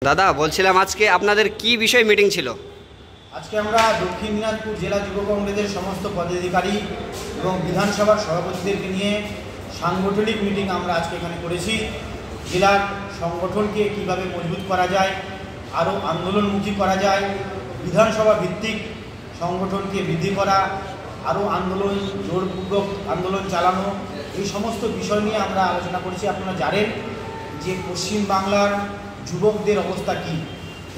দাদা বলছিলাম আজকে আপনাদের কি বিষয় মিটিং ছিল? আজকে আমরা দক্ষিণ দিনাজপুর জেলা যুব কংগ্রেসের সমস্ত পদাধিকারী এবং বিধানসভার সভাপতিদেরকে নিয়ে সাংগঠনিক মিটিং আমরা আজকে এখানে করেছি। জেলার সংগঠনকে কিভাবে মজবুত করা যায়, আরও আন্দোলনমুখী করা যায়, বিধানসভা ভিত্তিক সংগঠনকে বৃদ্ধি করা, আরও আন্দোলন জোরপূর্বক আন্দোলন চালানো, এই সমস্ত বিষয় নিয়ে আমরা আলোচনা করেছি। আপনারা জানেন যে পশ্চিমবাংলার যুবকদের অবস্থা কি।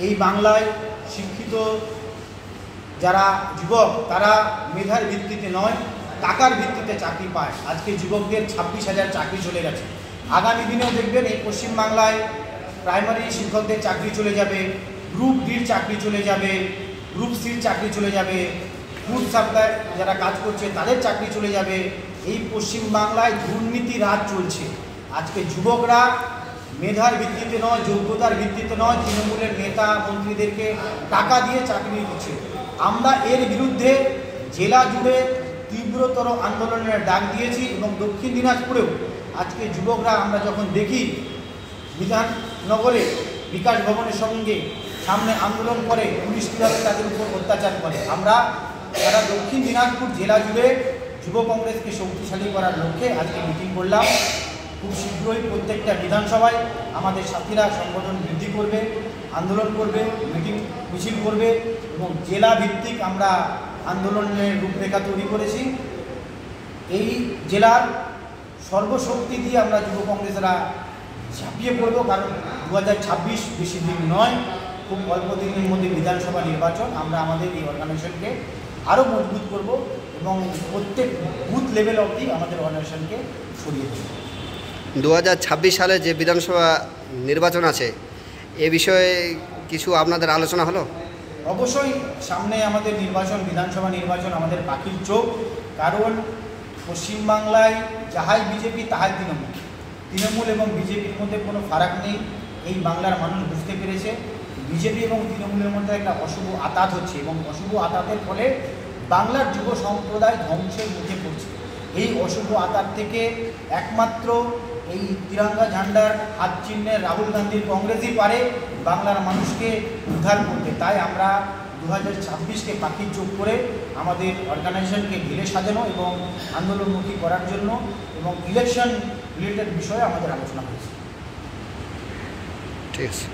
এই বাংলায় শিক্ষিত যারা যুবক তারা মেধার ভিত্তিতে নয়, টাকার ভিত্তিতে চাকরি পায়। আজকে যুবকদের 26,000 চাকরি চলে গেছে। আগামী দিনেও দেখবেন এই পশ্চিমবাংলায় প্রাইমারি শিক্ষকদের চাকরি চলে যাবে, গ্রুপ ডির চাকরি চলে যাবে, গ্রুপ সির চাকরি চলে যাবে, ফুড সাপ্লাই যারা কাজ করছে তাদের চাকরি চলে যাবে। এই পশ্চিমবাংলায় দুর্নীতি রাজ চলছে। আজকে যুবকরা মেধার ভিত্তিতে নয়, যোগ্যতার ভিত্তিতে নয়, তৃণমূলের নেতা মন্ত্রীদেরকে টাকা দিয়ে চাকরি দিচ্ছে। আমরা এর বিরুদ্ধে জেলা জুড়ে তীব্রতর আন্দোলনের ডাক দিয়েছি এবং দক্ষিণ দিনাজপুরেও আজকে যুবকরা আমরা যখন দেখি বিধাননগরে বিকাশ ভবনের সঙ্গে সামনে আন্দোলন করে, পুলিশ কীভাবে তাদের উপর অত্যাচার করে, আমরা সারা দক্ষিণ দিনাজপুর জেলা জুড়ে যুব কংগ্রেসকে শক্তিশালী করার লক্ষ্যে আজকে মিটিং করলাম। খুব শীঘ্রই প্রত্যেকটা বিধানসভায় আমাদের সাথীরা সংগঠন বৃদ্ধি করবে, আন্দোলন করবে, মিটিং মিছিল করবে এবং জেলা ভিত্তিক আমরা আন্দোলনের রূপরেখা তৈরি করেছি। এই জেলার সর্বশক্তি দিয়ে আমরা যুব কংগ্রেসরা ঝাঁপিয়ে পড়ব, কারণ 2026 বেশি দিন নয়, খুব অল্প দিনের মধ্যে বিধানসভা নির্বাচন। আমরা আমাদের এই অর্গানাইজেশনকে আরও মজবুত করব এবং প্রত্যেক বুথ লেভেল অবধি আমাদের অর্গানাইজেশনকে ছড়িয়ে দেব। 2026 সালে যে বিধানসভা নির্বাচন আছে এ বিষয়ে কিছু আপনাদের আলোচনা হলো? অবশ্যই সামনে আমাদের নির্বাচন, বিধানসভা নির্বাচন আমাদের পাখির চোখ। কারণ পশ্চিমবাংলায় যাহাই বিজেপি তাহাই তৃণমূল, তৃণমূল এবং বিজেপির মধ্যে কোনো ফারাক নেই। এই বাংলার মানুষ বুঝতে পেরেছে বিজেপি এবং তৃণমূলের মধ্যে একটা অশুভ আতাত হচ্ছে এবং অশুভ আতাতের ফলে বাংলার যুব সম্প্রদায় ধ্বংসের মুখে পড়ছে। এই অশুভ আতাত থেকে একমাত্র এই তিরঙ্গা ঝান্ডার হাত চিহ্নের রাহুল গান্ধীর কংগ্রেসই পারে বাংলার মানুষকে উদ্ধার করতে। তাই আমরা 2026কে পাখির চোখ করে আমাদের অর্গানাইজেশনকে ঘিরে সাজানো এবং আন্দোলনমুখী করার জন্য এবং ইলেকশন রিলেটেড বিষয়ে আমাদের আলোচনা হয়েছে। ঠিক আছে।